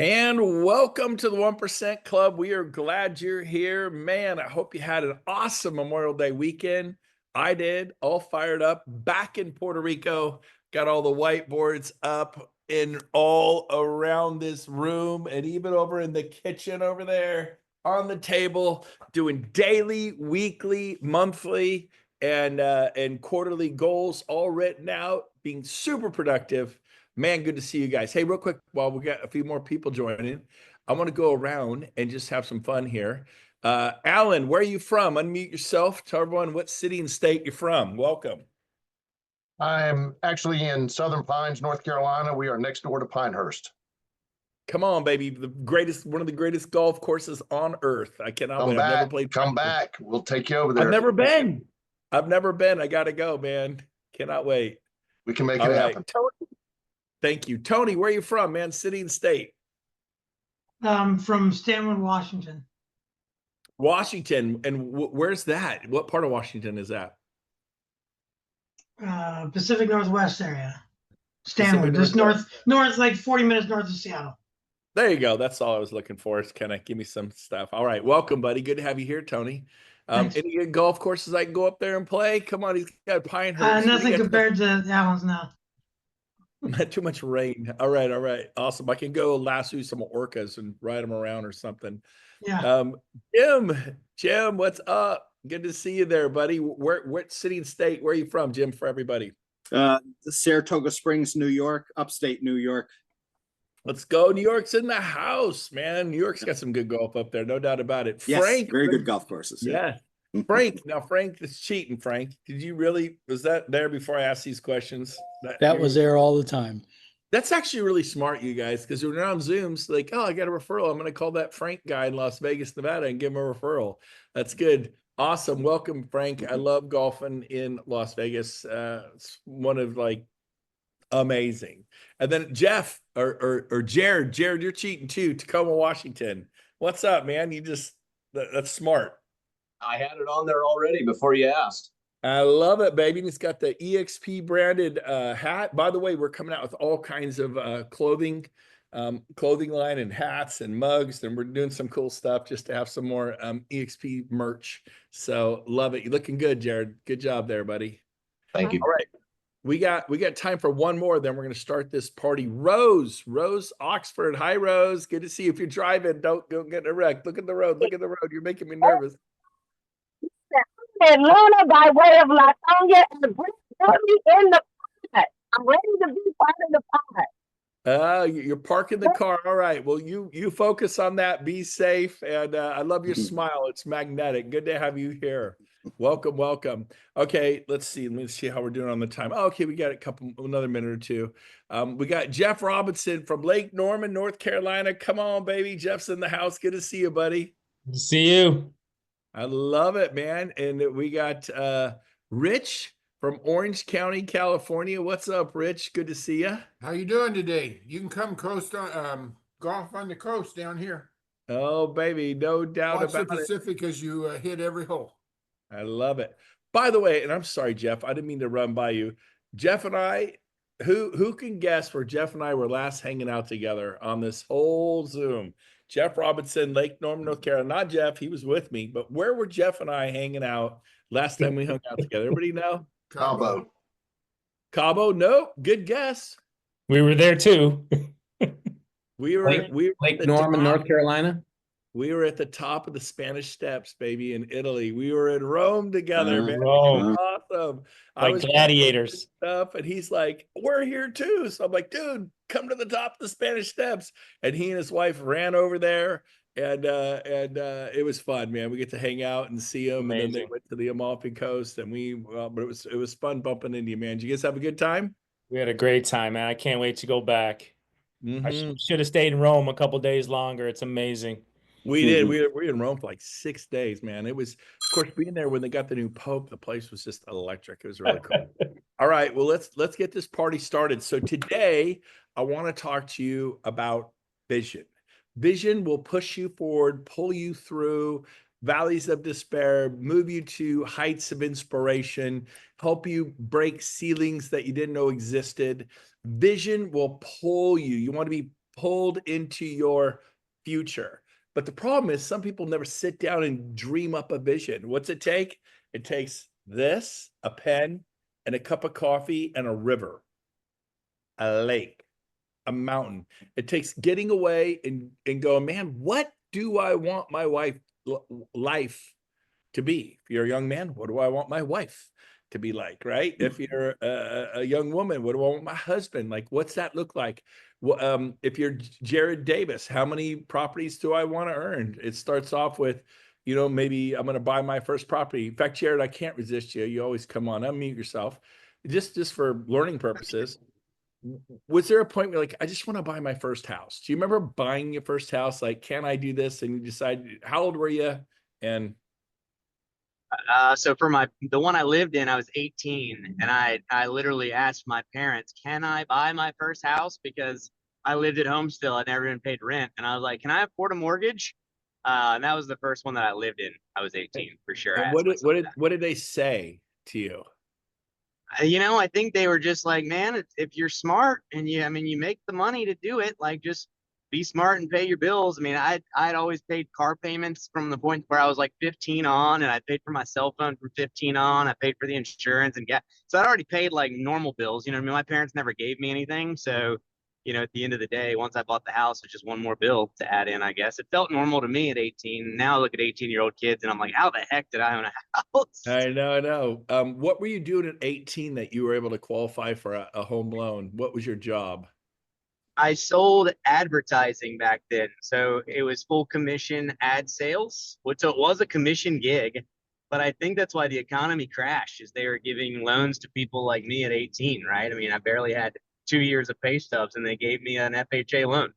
And welcome to the 1% Club. We are glad you're here. Man, I hope you had an awesome Memorial Day weekend. I did, all fired up, back in Puerto Rico, got all the whiteboards up in all around this room and even over in the kitchen over there on the table, doing daily, weekly, monthly, and quarterly goals all written out, being super productive. Man, good to see you guys. Hey, real quick, while we got a few more people joining, I want to go around and just have some fun here. Alan, where are you from? Unmute yourself. Tell everyone what city and state you're from. Welcome. I'm actually in Southern Pines, North Carolina. We are next door to Pinehurst. Come on, baby. One of the greatest golf courses on earth. I cannot wait. I've never played. Come back. We'll take you over there. I've never been. I got to go, man. Cannot wait. We can make it happen. Tony. Thank you. Tony, where are you from, man? City and state. From Stanwood, Washington. Washington. And where's that? What part of Washington is that? Pacific Northwest area. Stanwood, just north, like 40 minutes north of Seattle. There you go. That's all I was looking for. Is kind of give me some stuff. All right. Welcome, buddy. Good to have you here, Tony. Any good golf courses I can go up there and play? Come on. He's got Pinehurst. Nothing compared to Alan's now. Not too much rain. All right. Awesome. I can go lasso some orcas and ride them around or something. Yeah. Jim, what's up? Good to see you there, buddy. What city and state? Where are you from, Jim, for everybody? Saratoga Springs, New York, upstate New York. Let's go. New York's in the house, man. New York's got some good golf up there. No doubt about it. Yes, Frank, very good golf courses. Yeah. Frank, is cheating, Frank. Was that there before I asked these questions? That was there all the time. That's actually really smart, you guys, because when you're on Zooms, like, oh, I got a referral. I'm going to call that Frank guy in Las Vegas, Nevada, and give him a referral. That's good. Awesome. Welcome, Frank. I love golfing in Las Vegas. It's one of amazing. And then Jeff or Jared, you're cheating too. Tacoma, Washington. What's up, man? That's smart. I had it on there already before you asked. I love it, baby. And it's got the EXP branded hat. By the way, we're coming out with all kinds of clothing line and hats and mugs, and we're doing some cool stuff just to have some more EXP merch. So love it. You're looking good, Jared. Good job there, buddy. Thank you. All right. We got time for one more, then we're going to start this party. Rose, Oxford. Hi, Rose. Good to see you. If you're driving, don't get in a wreck. Look at the road. You're making me nervous. And Luna by way of Latonia and the Brent Gove in the pot. I'm ready to be part of the pot. You're parking the car. All right. Well, you focus on that. Be safe. And I love your smile. It's magnetic. Good to have you here. Welcome. Okay, let's see how we're doing on the time. Oh, okay, we got another minute or two. We got Jeff Robinson from Lake Norman, North Carolina. Come on, baby. Jeff's in the house. Good to see you, buddy. Good to see you. I love it, man. And we got Rich from Orange County, California. What's up, Rich? Good to see you. How you doing today? You can come coast on golf on the coast down here. Oh, baby, no doubt Watch about the Pacific as you hit every hole. I love it. By the way, and I'm sorry, Jeff, I didn't mean to run by you. Jeff and I, who can guess where Jeff and I were last hanging out together on this whole Zoom? Jeff Robinson, Lake Norman, North Carolina. Not Jeff, he was with me, but where were Jeff and I hanging out last time we hung out together? Everybody know? Cabo? No, good guess. We were there too. We were Lake Norman, North Carolina. We were at the top of the Spanish Steps, baby, in Italy. We were in Rome together, man. Rome. Awesome. Like gladiators. Stuff, and he's like, we're here too. So I'm like, dude, come to the top of the Spanish Steps. And he and his wife ran over there, and it was fun, man. We get to hang out and see them. Amazing. And then they went to the Amalfi Coast, and but it was fun bumping into you, man. Did you guys have a good time? We had a great time, man. I can't wait to go back. I should have stayed in Rome a couple days longer. It's amazing. We did. We were in Rome for like 6 days, man. It was, of course, being there when they got the new Pope, the place was just electric. It was really cool. All right. Well, let's get this party started. So today I want to talk to you about vision. Vision will push you forward, pull you through valleys of despair, move you to heights of inspiration, help you break ceilings that you didn't know existed. Vision will pull you. You want to be pulled into your future. But the problem is some people never sit down and dream up a vision. What's it take? It takes this, a pen, and a cup of coffee, and a river, a lake, a mountain. It takes getting away and going, man, what do I want my life to be? If you're a young man, what do I want my wife to be like, right? If you're a young woman, what do I want my husband like? What's that look like? Well, if you're Jared Davis, how many properties do I want to earn? It starts off with, you know, maybe I'm going to buy my first property. In fact, Jared, I can't resist you. You always come on, unmute yourself, just for learning purposes. Was there a point where like, I just want to buy my first house? Do you remember buying your first house? Like, can I do this? And you decide, how old were you? And So for the one I lived in, I was 18, and I literally asked my parents, "Can I buy my first house?" Because I lived at home still. I never even paid rent, and I was like, "Can I afford a mortgage?" And that was the first one that I lived in. I was 18 for sure. and what did they say to you? I think they were just like, man, if you're smart and you make the money to do it, like just be smart and pay your bills. I mean, I'd always paid car payments from the point where I was like 15 on, and I paid for my cell phone from 15 on. I paid for the insurance and gas. So I'd already paid like normal bills. You know what I mean? My parents never gave me anything. So, at the end of the day, once I bought the house, it's just one more bill to add in, I guess. It felt normal to me at 18. Now I look at 18-year-old kids and I'm like, how the heck did I own a house? I know. What were you doing at 18 that you were able to qualify for a home loan? What was your job? I sold advertising back then. So it was full commission ad sales, which it was a commission gig. But I think that's why the economy crashed, is they were giving loans to people like me at 18, right? I mean, I barely had 2 years of pay stubs and they gave me an FHA loan.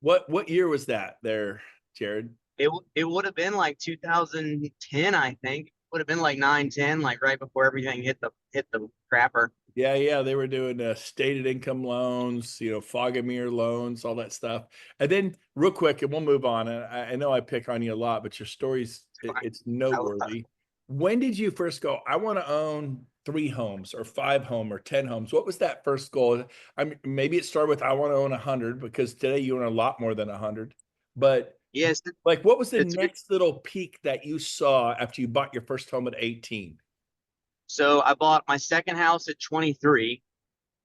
What year was that there, Jared? It would have been like 2010, I think. Would have been like 9, 10, like right before everything hit the crapper. Yeah. They were doing stated income loans, Fogomir loans, all that stuff. And then real quick, and we'll move on. And I know I pick on you a lot, but your story's it's noteworthy. When did you first go, I want to own 3 homes or 5 homes or 10 homes? What was that first goal? I mean, maybe it started with, I want to own 100, because today you own a lot more than 100. But yes, like, what was the next little peak that you saw after you bought your first home at 18? So I bought my second house at 23.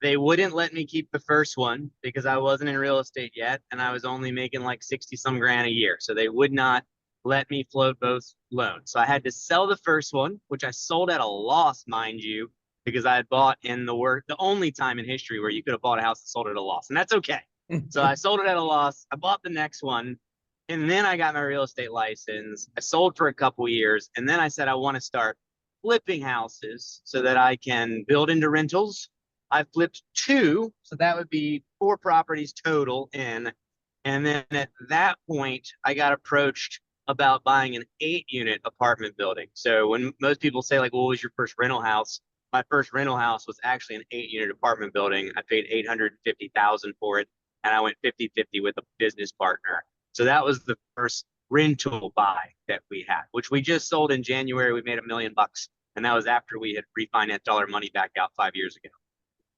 They wouldn't let me keep the first one because I wasn't in real estate yet, and I was only making like 60 some grand a year. So they would not let me float both loans. So I had to sell the first one, which I sold at a loss, mind you, because I had bought in the only time in history where you could have bought a house and sold it at a loss, and that's okay. So I sold it at a loss. I bought the next one, and then I got my real estate license. I sold for a couple years, and then I said I want to start flipping houses so that I can build into rentals. I flipped 2, so that would be 4 properties total in. And then at that point, I got approached about buying an 8-unit apartment building. So when most people say like, well, what was your first rental house? My first rental house was actually an 8-unit apartment building. I paid $850,000 for it, and I went 50-50 with a business partner. So that was the first rental buy that we had, which we just sold in January. We made $1 million, and that was after we had refinanced all our money back out 5 years ago.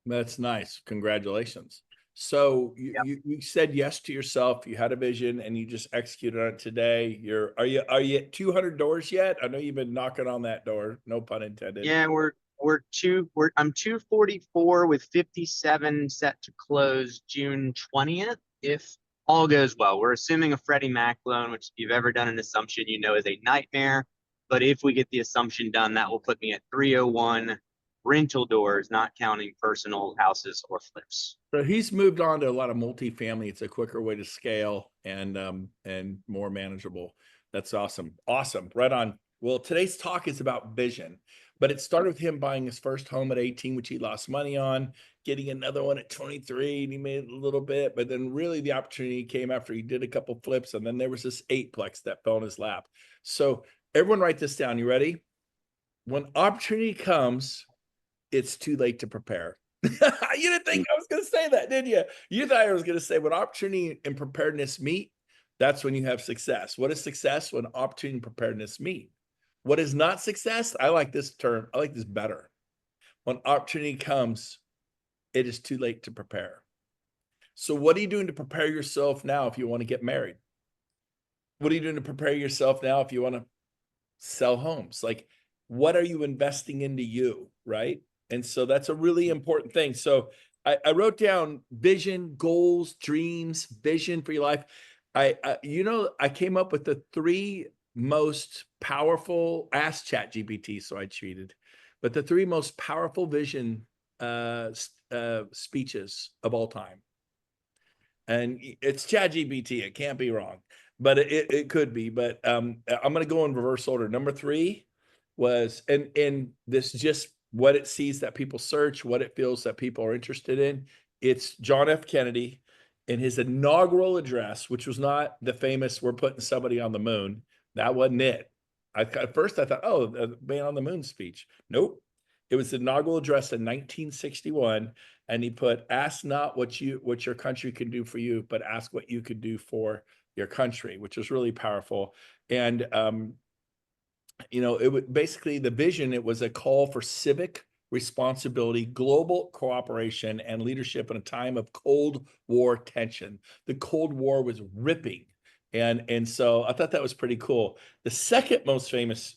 That's nice. Congratulations. So you said yes to yourself. You had a vision and you just executed on it today. Are you at 200 doors yet? I know you've been knocking on that door. No pun intended. Yeah, I'm 244 with 57 set to close June 20th. If all goes well, we're assuming a Freddie Mac loan, which if you've ever done an assumption, is a nightmare. But if we get the assumption done, that will put me at 301 rental doors, not counting personal houses or flips. So he's moved on to a lot of multifamily. It's a quicker way to scale and more manageable. That's awesome. Awesome. Right on. Well, today's talk is about vision, but it started with him buying his first home at 18, which he lost money on, getting another one at 23, and he made a little bit, but then really the opportunity came after he did a couple flips, and then there was this 8-plex that fell in his lap. So everyone write this down. You ready? When opportunity comes, it's too late to prepare. You didn't think I was going to say that, did you? You thought I was going to say when opportunity and preparedness meet, that's when you have success. What is success? When opportunity and preparedness meet. What is not success? I like this term. I like this better. When opportunity comes, it is too late to prepare. So what are you doing to prepare yourself now if you want to get married? What are you doing to prepare yourself now if you want to sell homes? Like, what are you investing into you, right? And so that's a really important thing. So I wrote down vision, goals, dreams, vision for your life. I came up with the 3 most powerful, ask ChatGPT, so I cheated, but the 3 most powerful vision speeches of all time. And it's ChatGPT. It can't be wrong, but it could be. But I'm going to go in reverse order. Number 3 was, and this is just what it sees that people search, what it feels that people are interested in. It's John F. Kennedy in his inaugural address, which was not the famous "We're putting somebody on the moon." That wasn't it. At first I thought, oh, the man on the moon speech. Nope. It was the inaugural address in 1961. And he put, ask not what your country can do for you, but ask what you could do for your country, which was really powerful. And it was basically the vision. It was a call for civic responsibility, global cooperation, and leadership in a time of Cold War tension. The Cold War was ripping. And so I thought that was pretty cool. The second most famous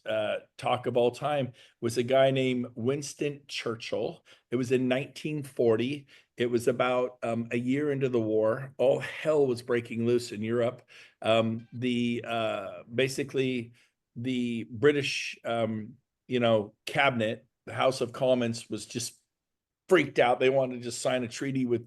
talk of all time was a guy named Winston Churchill. It was in 1940. It was about a year into the war. All hell was breaking loose in Europe. Basically the British, cabinet, the House of Commons, was just freaked out. They wanted to just sign a treaty with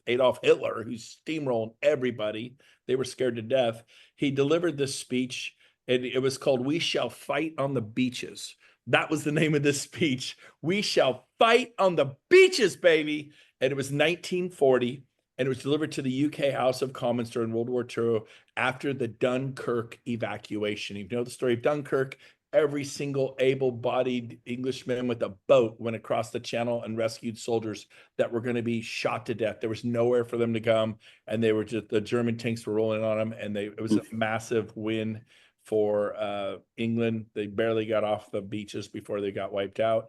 Adolf Hitler, who's steamrolling everybody. They were scared to death. He delivered this speech, and it was called "We Shall Fight on the Beaches." That was the name of this speech. We shall fight on the beaches, baby. And it was 1940, and it was delivered to the UK House of Commons during World War II after the Dunkirk evacuation. You know the story of Dunkirk. Every single able-bodied Englishman with a boat went across the channel and rescued soldiers that were going to be shot to death. There was nowhere for them to come, and they were just, the German tanks were rolling on them, and it was a massive win for England. They barely got off the beaches before they got wiped out.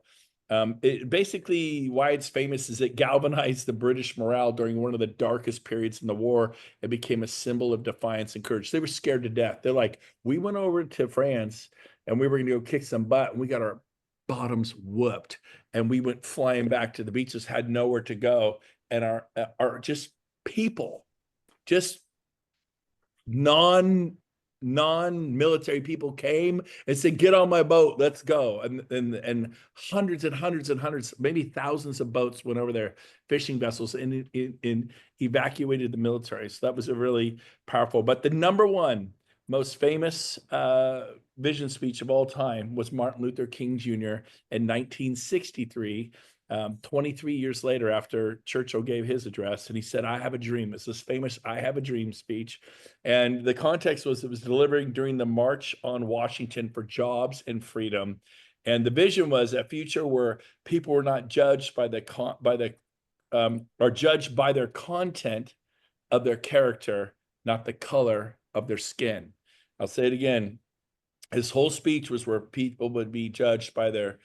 Basically, why it's famous is it galvanized the British morale during one of the darkest periods in the war. It became a symbol of defiance and courage. They were scared to death. They're like, we went over to France and we were going to go kick some butt, and we got our bottoms whooped, and we went flying back to the beaches, had nowhere to go, and our just people, just non-military people came and said, get on my boat, let's go. And hundreds and hundreds and hundreds, maybe thousands of boats went over there, fishing vessels, and evacuated the military. So that was a really powerful. But the number 1 most famous vision speech of all time was Martin Luther King Jr. in 1963. 23 years later, after Churchill gave his address, and he said, I have a dream. It's this famous I have a dream speech. And the context was it was delivering during the March on Washington for Jobs and Freedom. And the vision was a future where people were not judged are judged by their content of their character, not the color of their skin. I'll say it again. His whole speech was where people would be judged by the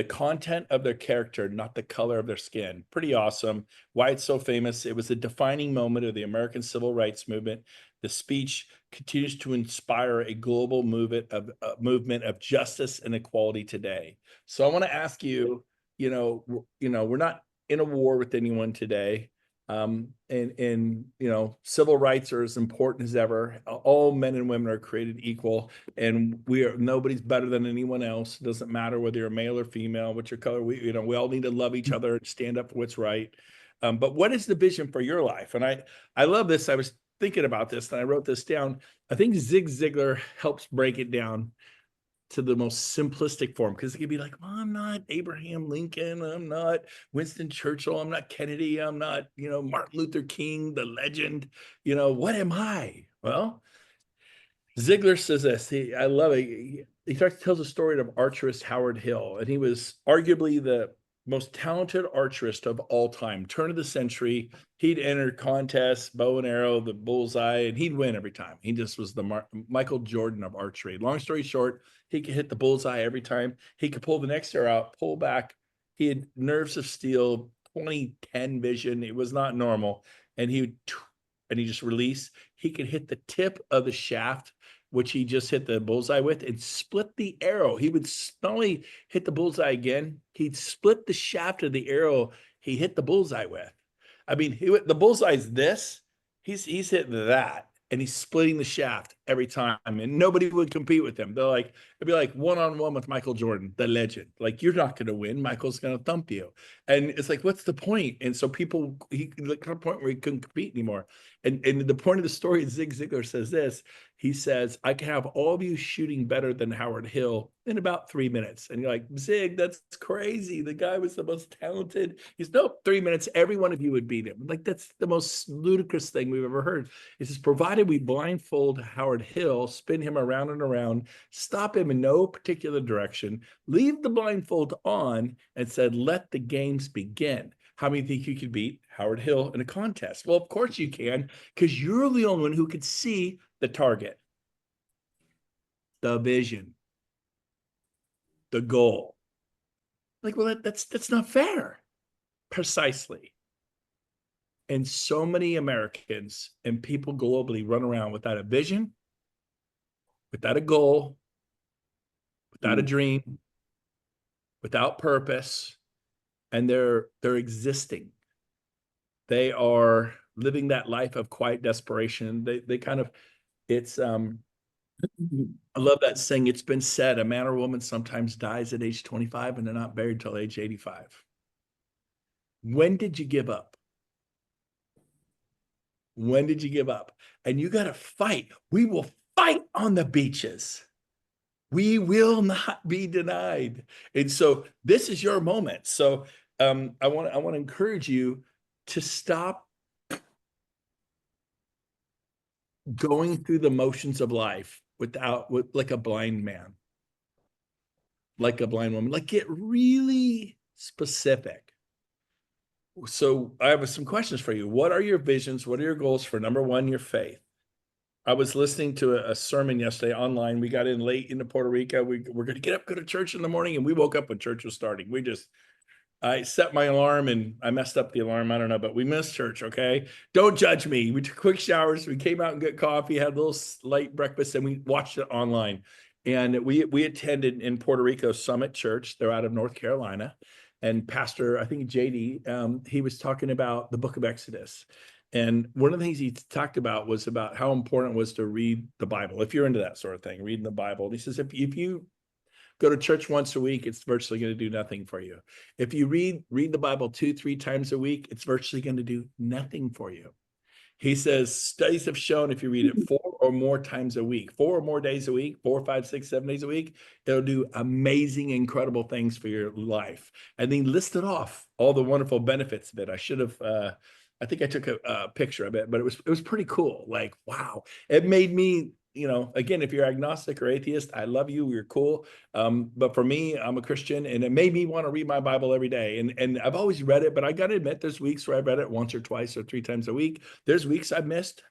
content of their character, not the color of their skin. Pretty awesome. Why it's so famous. It was a defining moment of the American Civil Rights Movement. The speech continues to inspire a global movement of justice and equality today. So I want to ask you, we're not in a war with anyone today. Civil rights are as important as ever. All men and women are created equal, and nobody's better than anyone else. It doesn't matter whether you're male or female, what's your color. We all need to love each other and stand up for what's right. But what is the vision for your life? And I love this. I was thinking about this and I wrote this down. I think Zig Ziglar helps break it down to the most simplistic form, because it could be like, well, I'm not Abraham Lincoln, I'm not Winston Churchill, I'm not Kennedy, I'm not, Martin Luther King, the legend, what am I? Well, Ziegler says this, I love it. He tells a story of archerist Howard Hill, and he was arguably the most talented archerist of all time. Turn of the century, he'd enter contests, bow and arrow, the bullseye, and he'd win every time. He just was the Michael Jordan of archery. Long story short, he could hit the bullseye every time. He could pull the next arrow out, pull back. He had nerves of steel, 20/10 vision. It was not normal. and and he just release. He could hit the tip of the shaft, which he just hit the bullseye with, and split the arrow. He would not only hit the bullseye again, he'd split the shaft of the arrow he hit the bullseye with. I mean, the bullseye's this. He's hitting that, and he's splitting the shaft every time, and nobody would compete with him. It'd be like one-on-one with Michael Jordan, the legend. Like, you're not going to win. Michael's going to thump you. And it's like, what's the point? And so he got to a point where he couldn't compete anymore. And the point of the story, Zig Ziglar says this. He says, I can have all of you shooting better than Howard Hill in about 3 minutes. And you're like, Zig, that's crazy. The guy was the most talented. He's, nope, 3 minutes, every one of you would beat him. Like, that's the most ludicrous thing we've ever heard. He says, provided we blindfold Howard Hill, spin him around and around, stop him in no particular direction, leave the blindfold on, and said, let the games begin. How many think you could beat Howard Hill in a contest? Well, of course you can, because you're the only one who could see the target, the vision, the goal. Like, well, that's not fair. Precisely. And so many Americans and people globally run around without a vision, without a goal, without a dream, without purpose, and they're existing. They are living that life of quiet desperation. They kind of, it's I love that saying. It's been said, a man or woman sometimes dies at age 25 and they're not buried till age 85. When did you give up? When did you give up? And you got to fight. We will fight on the beaches. We will not be denied. And so this is your moment. So I want to encourage you to stop going through the motions of life with like a blind man, like a blind woman. Like, get really specific. So I have some questions for you. What are your visions? What are your goals for, number one, your faith? I was listening to a sermon yesterday online. We got in late into Puerto Rico. We're going to get up, go to church in the morning, and we woke up when church was starting. I set my alarm and I messed up the alarm. I don't know, but we missed church. Okay. Don't judge me. We took quick showers. We came out and got coffee, had a little light breakfast, and we watched it online. And we attended in Puerto Rico Summit Church. They're out of North Carolina. And Pastor, I think JD, he was talking about the book of Exodus. And one of the things he talked about was about how important it was to read the Bible. If you're into that sort of thing, reading the Bible. And he says, if you go to church once a week, it's virtually going to do nothing for you. If you read the Bible 2-3 times a week, it's virtually going to do nothing for you. He says, studies have shown if you read it 4 or more times a week, 4 or more days a week, 4, 5, 6, 7 days a week, it'll do amazing, incredible things for your life. And then he listed off all the wonderful benefits of it. I should have, I think I took a picture of it, but it was pretty cool. Like, wow, it made me, again, if you're agnostic or atheist, I love you. You're cool. But for me, I'm a Christian, and it made me want to read my Bible every day. And I've always read it, but I got to admit, there's weeks where I've read it once or twice or 3 times a week. There's weeks I missed.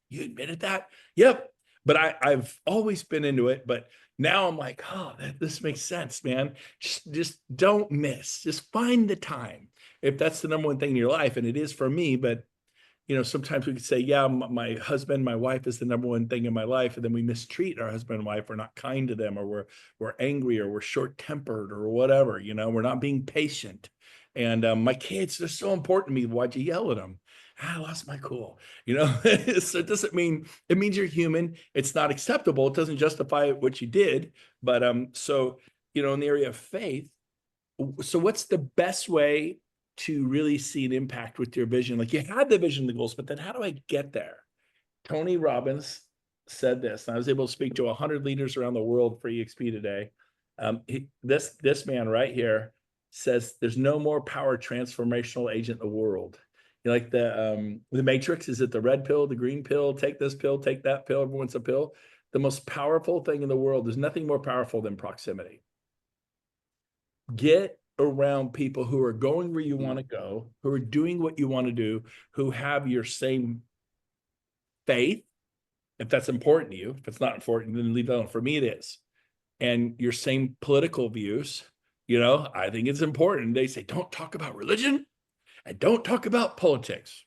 You admitted that? Yep. But I've always been into it. But now I'm like, oh, this makes sense, man. Just don't miss. Just find the time. If that's the number one thing in your life, and it is for me, but sometimes we could say, yeah, my husband, my wife is the number one thing in my life. And then we mistreat our husband and wife. We're not kind to them, or we're angry, or we're short-tempered, or whatever, we're not being patient. And my kids, they're so important to me. Why'd you yell at them? I lost my cool, so it doesn't mean, it means you're human. It's not acceptable. It doesn't justify what you did. But so, in the area of faith, so what's the best way to really see an impact with your vision? Like, you had the vision, the goals, but then how do I get there? Tony Robbins said this, and I was able to speak to 100 leaders around the world for EXP today. This man right here says there's no more power transformational agent in the world. Like the Matrix, is it the red pill, the green pill, take this pill, take that pill, everyone's a pill. The most powerful thing in the world, there's nothing more powerful than proximity. Get around people who are going where you want to go, who are doing what you want to do, who have your same faith, if that's important to you. If it's not important, then leave it alone. For me, it is. And your same political views. I think it's important. They say, don't talk about religion and don't talk about politics.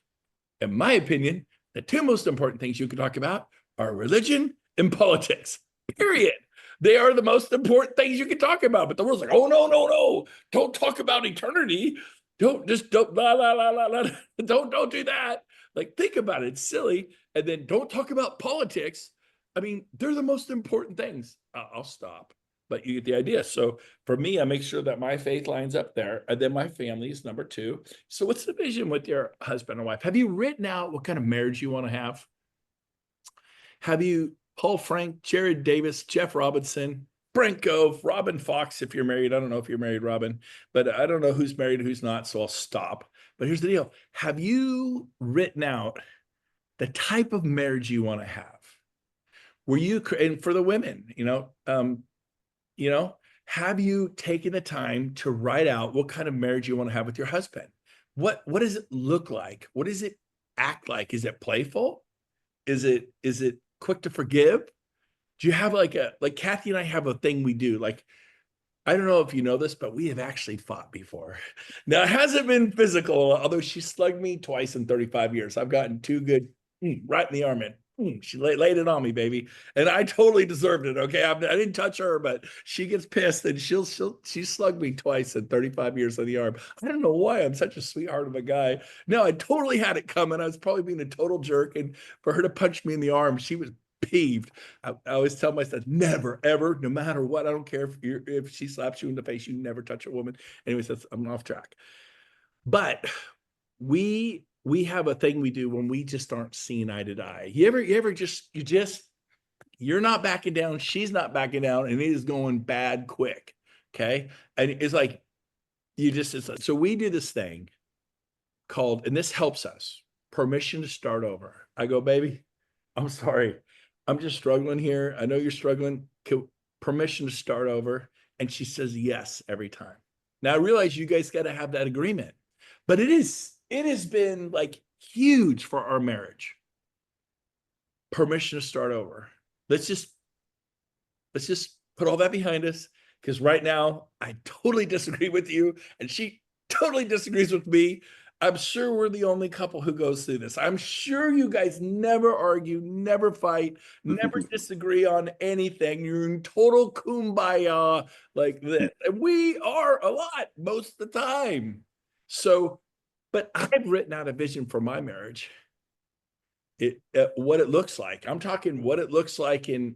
in my opinion, the two most important things you can talk about are religion and politics, period. They are the most important things you can talk about. But the world's like, oh, no. Don't talk about eternity. Don't blah, blah, blah, blah, blah. Don't do that. Like, think about it. It's silly. And then don't talk about politics. I mean, they're the most important things. I'll stop. But you get the idea. So for me, I make sure that my faith lines up there. And then my family is number two. So what's the vision with your husband and wife? Have you written out what kind of marriage you want to have? Have you, Paul Frank, Jared Davis, Jeff Robinson, Brent Gove, Robin Fox, if you're married? I don't know if you're married, Robin, but I don't know who's married and who's not, so I'll stop. But here's the deal. Have you written out the type of marriage you want to have? Were you, and for the women, have you taken the time to write out what kind of marriage you want to have with your husband? What does it look like? What does it act like? Is it playful? Is it quick to forgive? Do you have like Kathy and I have a thing we do? Like, I don't know if you know this, but we have actually fought before. Now, it hasn't been physical, although she slugged me twice in 35 years. I've gotten two good right in the arm. She laid it on me, baby, and I totally deserved it. Okay, I didn't touch her, but she gets pissed, and she slugged me twice in 35 years on the arm. I don't know why I'm such a sweetheart of a guy. No, I totally had it coming. I was probably being a total jerk, and for her to punch me in the arm, she was peeved. I always tell myself, never, ever, no matter what. I don't care if she slaps you in the face, you never touch a woman. Anyways, I'm off track. But we have a thing we do when we just aren't seeing eye to eye. You're not backing down, she's not backing down, and it is going bad quick. Okay. And it's like, so we do this thing called, and this helps us, permission to start over. I go, baby, I'm sorry. I'm just struggling here. I know you're struggling. Permission to start over. And she says yes every time. Now I realize you guys got to have that agreement, but it has been like huge for our marriage. Permission to start over. Let's just put all that behind us, because right now I totally disagree with you and she totally disagrees with me. I'm sure we're the only couple who goes through this. I'm sure you guys never argue, never fight, never disagree on anything. You're in total kumbaya like this. And we are a lot most of the time. So, but I've written out a vision for my marriage. What it looks like. I'm talking what it looks like in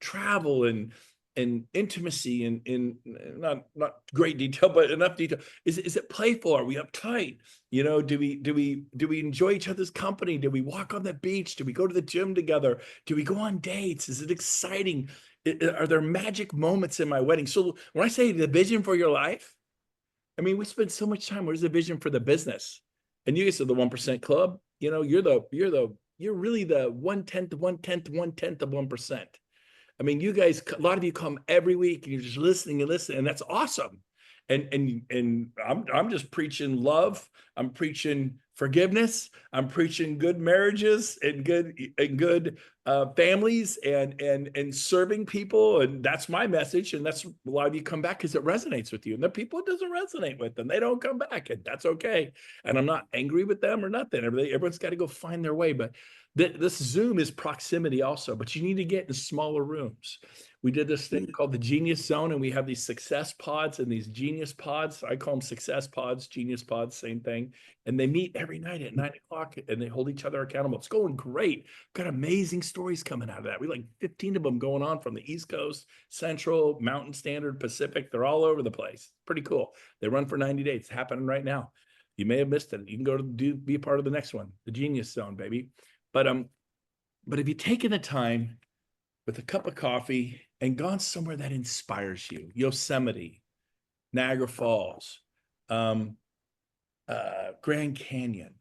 travel and intimacy and in not great detail, but enough detail. Is it playful? Are we uptight? Do we enjoy each other's company? Do we walk on the beach? Do we go to the gym together? Do we go on dates? Is it exciting? Are there magic moments in my wedding? So when I say the vision for your life, I mean, we spend so much time. Where's the vision for the business? And you guys are the 1% club. You're really the 1/10 of 1%. I mean, you guys, a lot of you come every week and you're just listening, and that's awesome. And I'm just preaching love. I'm preaching forgiveness. I'm preaching good marriages and good families and serving people. And that's my message. And that's a lot of you come back because it resonates with you. And the people it doesn't resonate with them, they don't come back, and that's okay. And I'm not angry with them or nothing. Everyone's got to go find their way. But this Zoom is proximity also, but you need to get in smaller rooms. We did this thing called the Genius Zone, and we have these success pods and these genius pods. I call them success pods, genius pods, same thing. And they meet every night at 9:00 and they hold each other accountable. It's going great. Got amazing stories coming out of that. We like 15 of them going on from the East Coast, Central, Mountain Standard, Pacific. They're all over the place. Pretty cool. They run for 90 days. It's happening right now. You may have missed it. You can go to be a part of the next one, the Genius Zone, baby. But if you take the time with a cup of coffee and gone somewhere that inspires you, Yosemite, Niagara Falls, Grand Canyon,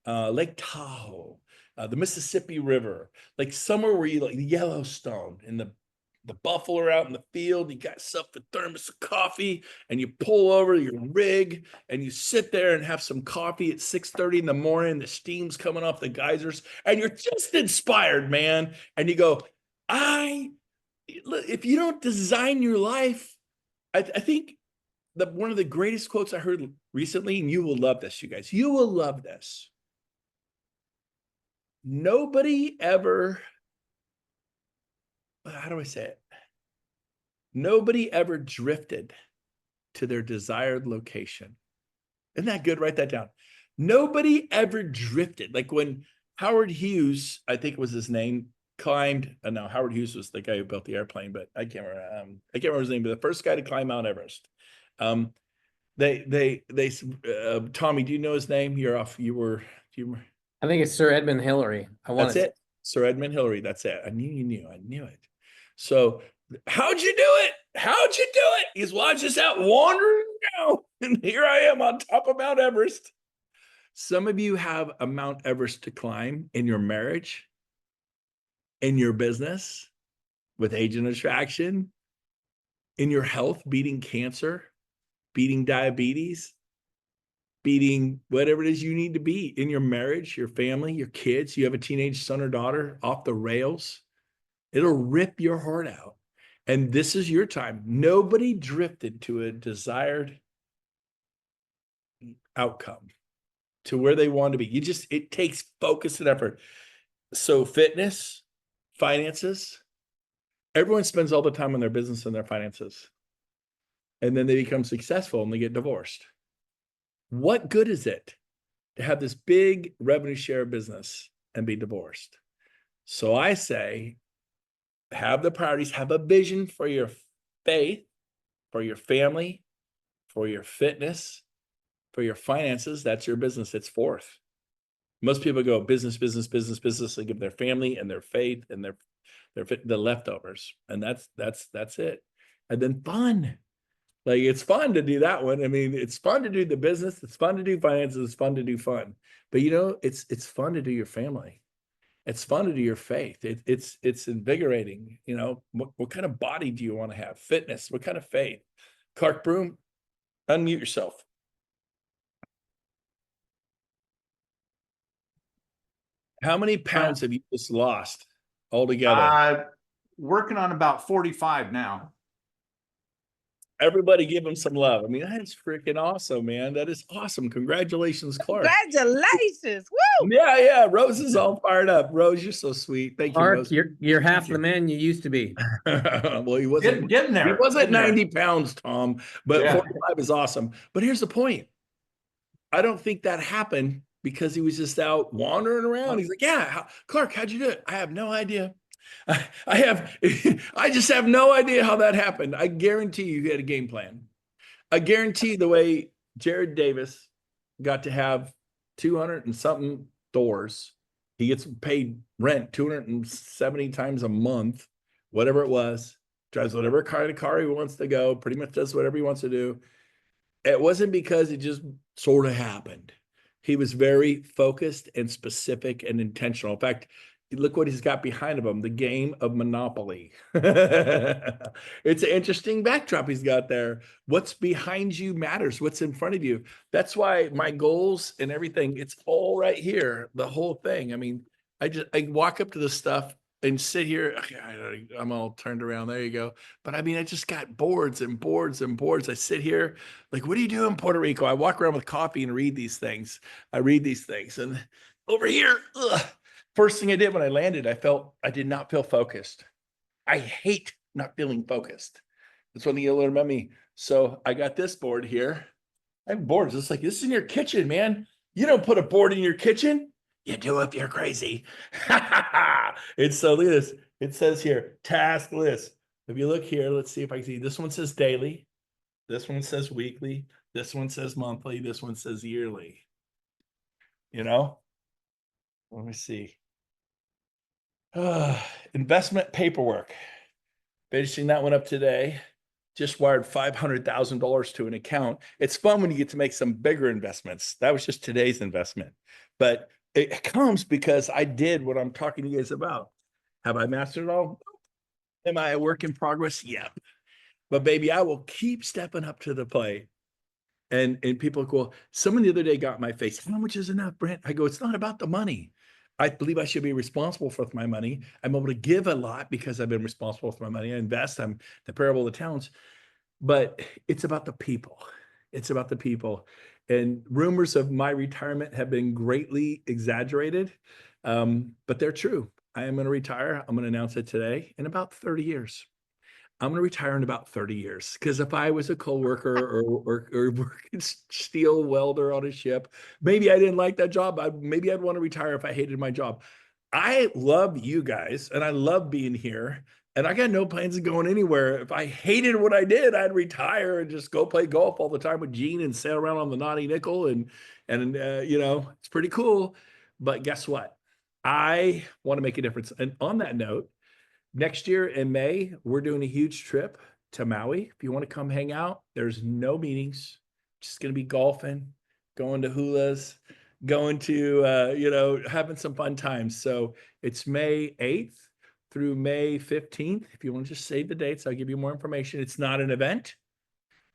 Lake Tahoe, the Mississippi River, like somewhere where you like Yellowstone and the buffalo are out in the field, you got yourself a thermos of coffee and you pull over your rig and you sit there and have some coffee at 6:30 in the morning, the steam's coming off the geysers and you're just inspired, man. And you go, if you don't design your life, I think one of the greatest quotes I heard recently, and you will love this, you guys. You will love this. Nobody ever, how do I say it? Nobody ever drifted to their desired location. Isn't that good? Write that down. Nobody ever drifted. Like when Howard Hughes, I think was his name, climbed. No, Howard Hughes was the guy who built the airplane, but I can't remember. I can't remember his name. But the first guy to climb Mount Everest. Tommy, do you know his name? You're off. You were. I think it's Sir Edmund Hillary. That's it. Sir Edmund Hillary. That's it. I knew it. So how'd you do it? How'd you do it? He's watching us out wandering now. And here I am on top of Mount Everest. Some of you have a Mount Everest to climb in your marriage, in your business, with Agent Attraction, in your health, beating cancer, beating diabetes, beating whatever it is you need to beat in your marriage, your family, your kids. You have a teenage son or daughter off the rails. It'll rip your heart out. And this is your time. Nobody drifted to a desired outcome, to where they want to be. It takes focus and effort. So fitness, finances, everyone spends all the time on their business and their finances. And then they become successful and they get divorced. What good is it to have this big revenue share business and be divorced? So I say, have the priorities, have a vision for your faith, for your family, for your fitness, for your finances. That's your business. It's fourth. Most people go business. They give their family and their faith and the leftovers. And that's it. And then fun. Like, it's fun to do that one. I mean, it's fun to do the business. It's fun to do finances. It's fun to do fun. But it's fun to do your family. It's fun to do your faith. It's invigorating. What kind of body do you want to have? Fitness. What kind of faith? Clark Broom, unmute yourself. How many pounds have you just lost altogether? Working on about 45 now. Everybody give him some love. I mean, that is freaking awesome, man. That is awesome. Congratulations, Clark. Congratulations. Woo! Yeah. Rose is all fired up. Rose, you're so sweet. Thank you, Clark, Rose. you're half the man you used to be. Well, he wasn't getting there. He wasn't 90 pounds, Tom, but Yeah. 45 is awesome. But here's the point. I don't think that happened because he was just out wandering around. He's like, yeah, Clark, how'd you do it? I have no idea. I just have no idea how that happened. I guarantee you had a game plan. I guarantee the way Jared Davis got to have 200 and something doors. He gets paid rent 270 times a month, whatever it was, drives whatever kind of car he wants to go, pretty much does whatever he wants to do. It wasn't because it just sort of happened. He was very focused and specific and intentional. In fact, look what he's got behind him, the game of Monopoly. It's an interesting backdrop he's got there. What's behind you matters. What's in front of you. That's why my goals and everything, it's all right here, the whole thing. I mean, I walk up to this stuff and sit here. I'm all turned around. There you go. But I mean, I just got boards and boards and boards. I sit here like, what do you do in Puerto Rico? I walk around with coffee and read these things. And over here, first thing I did when I landed, I did not feel focused. I hate not feeling focused. That's one thing you'll learn about me. So I got this board here. I have boards. It's like, this is in your kitchen, man. You don't put a board in your kitchen. You do if you're crazy. It's so, look at this. It says here, task list. If you look here, let's see if I can see. This one says daily. This one says weekly. This one says monthly. This one says yearly. Let me see. Investment paperwork. Finishing that one up today. Just wired $500,000 to an account. It's fun when you get to make some bigger investments. That was just today's investment. But it comes because I did what I'm talking to you guys about. Have I mastered it all? Am I a work in progress? Yeah. But baby, I will keep stepping up to the plate. And people go, someone the other day got in my face. How much is enough, Brent? I go, it's not about the money. I believe I should be responsible for my money. I'm able to give a lot because I've been responsible for my money. I invest. I'm the parable of the talents. but it's about the people. It's about the people. And rumors of my retirement have been greatly exaggerated, but they're true. I am going to retire. I'm going to announce it today in about 30 years. I'm going to retire in about 30 years because if I was a co-worker or working steel welder on a ship, maybe I didn't like that job. Maybe I'd want to retire if I hated my job. I love you guys and I love being here. And I got no plans of going anywhere. If I hated what I did, I'd retire and just go play golf all the time with Gene and sail around on the Naughty Nickel. And you know, it's pretty cool. But guess what? I want to make a difference. And on that note, next year in May, we're doing a huge trip to Maui. If you want to come hang out, there's no meetings. Just going to be golfing, going to hulas, going to, you know, having some fun times. So it's May 8th through May 15th. If you want to just save the dates, I'll give you more information. It's not an event.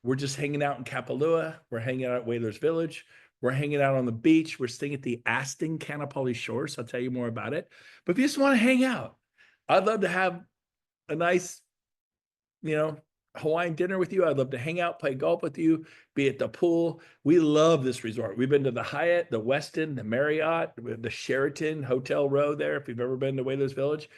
We're just hanging out in Kapalua. We're hanging out at Whalers Village. We're hanging out on the beach. We're staying at the Aston Kanapali Shores. I'll tell you more about it. But if you just want to hang out, I'd love to have a nice, you know, Hawaiian dinner with you. I'd love to hang out, play golf with you, be at the pool. We love this resort. We've been to the Hyatt, the Westin, the Marriott, the Sheraton Hotel Row there, if you've ever been to Whalers Village.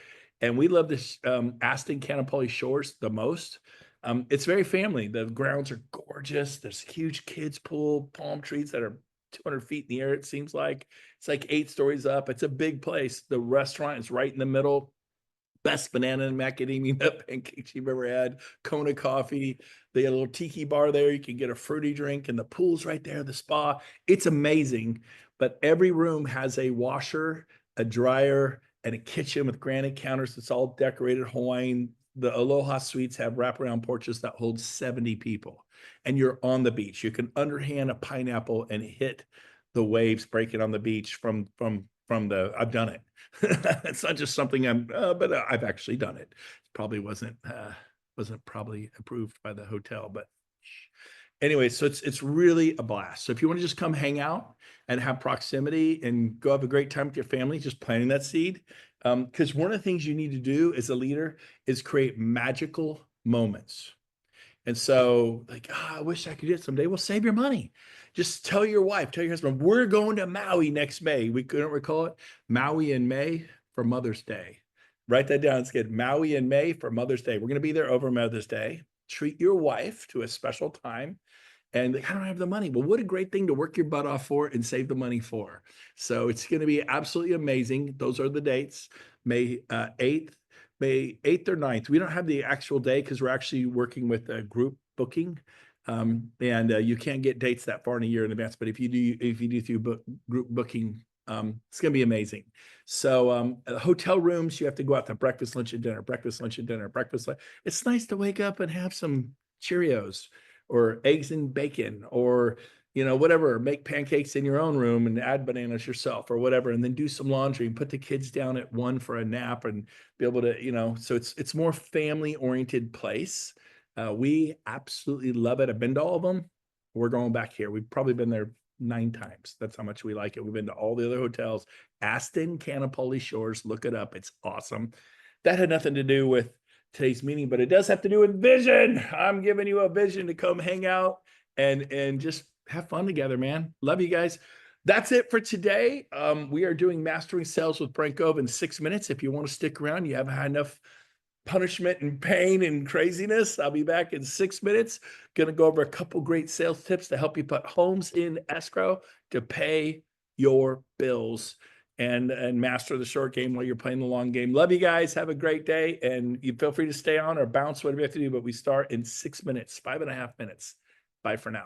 And we love this Aston Kanapali Shores the most. It's very family. The grounds are gorgeous. There's a huge kids pool, palm trees that are 200 feet in the air, it seems like. It's like 8 stories up. It's a big place. The restaurant is right in the middle. Best banana and macadamia nut pancakes you've ever had. Kona coffee. They got a little tiki bar there. You can get a fruity drink, and the pool's right there, the spa. It's amazing. But every room has a washer, a dryer, and a kitchen with granite counters. It's all decorated Hawaiian. The Aloha Suites have wraparound porches that hold 70 people. And you're on the beach. You can underhand a pineapple and hit the waves breaking on the beach from the, I've done it. It's not just something but I've actually done it. Probably wasn't probably approved by the hotel, but anyway, so it's really a blast. So if you want to just come hang out and have proximity and go have a great time with your family, just planting that seed. Because one of the things you need to do as a leader is create magical moments. And so, like, I wish I could do it someday. Well, save your money. Just tell your wife, tell your husband, we're going to Maui next May. We couldn't recall it. Maui in May for Mother's Day. Write that down. It's good. Maui in May for Mother's Day. We're going to be there over Mother's Day. Treat your wife to a special time. And I don't have the money. Well, what a great thing to work your butt off for and save the money for. So it's going to be absolutely amazing. Those are the dates. May 8th. May 8th or 9th. We don't have the actual day because we're actually working with a group booking. And you can't get dates that far in a year in advance. But if you do through group booking, it's going to be amazing. So hotel rooms, you have to go out to breakfast, lunch, and dinner, breakfast, lunch, and dinner, breakfast. It's nice to wake up and have some Cheerios or eggs and bacon or, you know, whatever, make pancakes in your own room and add bananas yourself or whatever, and then do some laundry and put the kids down at 1 for a nap and be able to, you know, so it's more family oriented place. We absolutely love it. I've been to all of them. We're going back here. We've probably been there 9 times. That's how much we like it. We've been to all the other hotels. Aston Kanapali Shores, look it up. It's awesome. That had nothing to do with today's meeting, but it does have to do with vision. I'm giving you a vision to come hang out and just have fun together, man. Love you guys. That's it for today. We are doing Mastering Sales with Brent Gove in 6 minutes. If you want to stick around, you haven't had enough punishment and pain and craziness. I'll be back in 6 minutes. Going to go over a couple great sales tips to help you put homes in escrow to pay your bills and master the short game while you're playing the long game. Love you guys. Have a great day. And you feel free to stay on or bounce, whatever you have to do. But we start in 6 minutes, 5.5 minutes. Bye for now.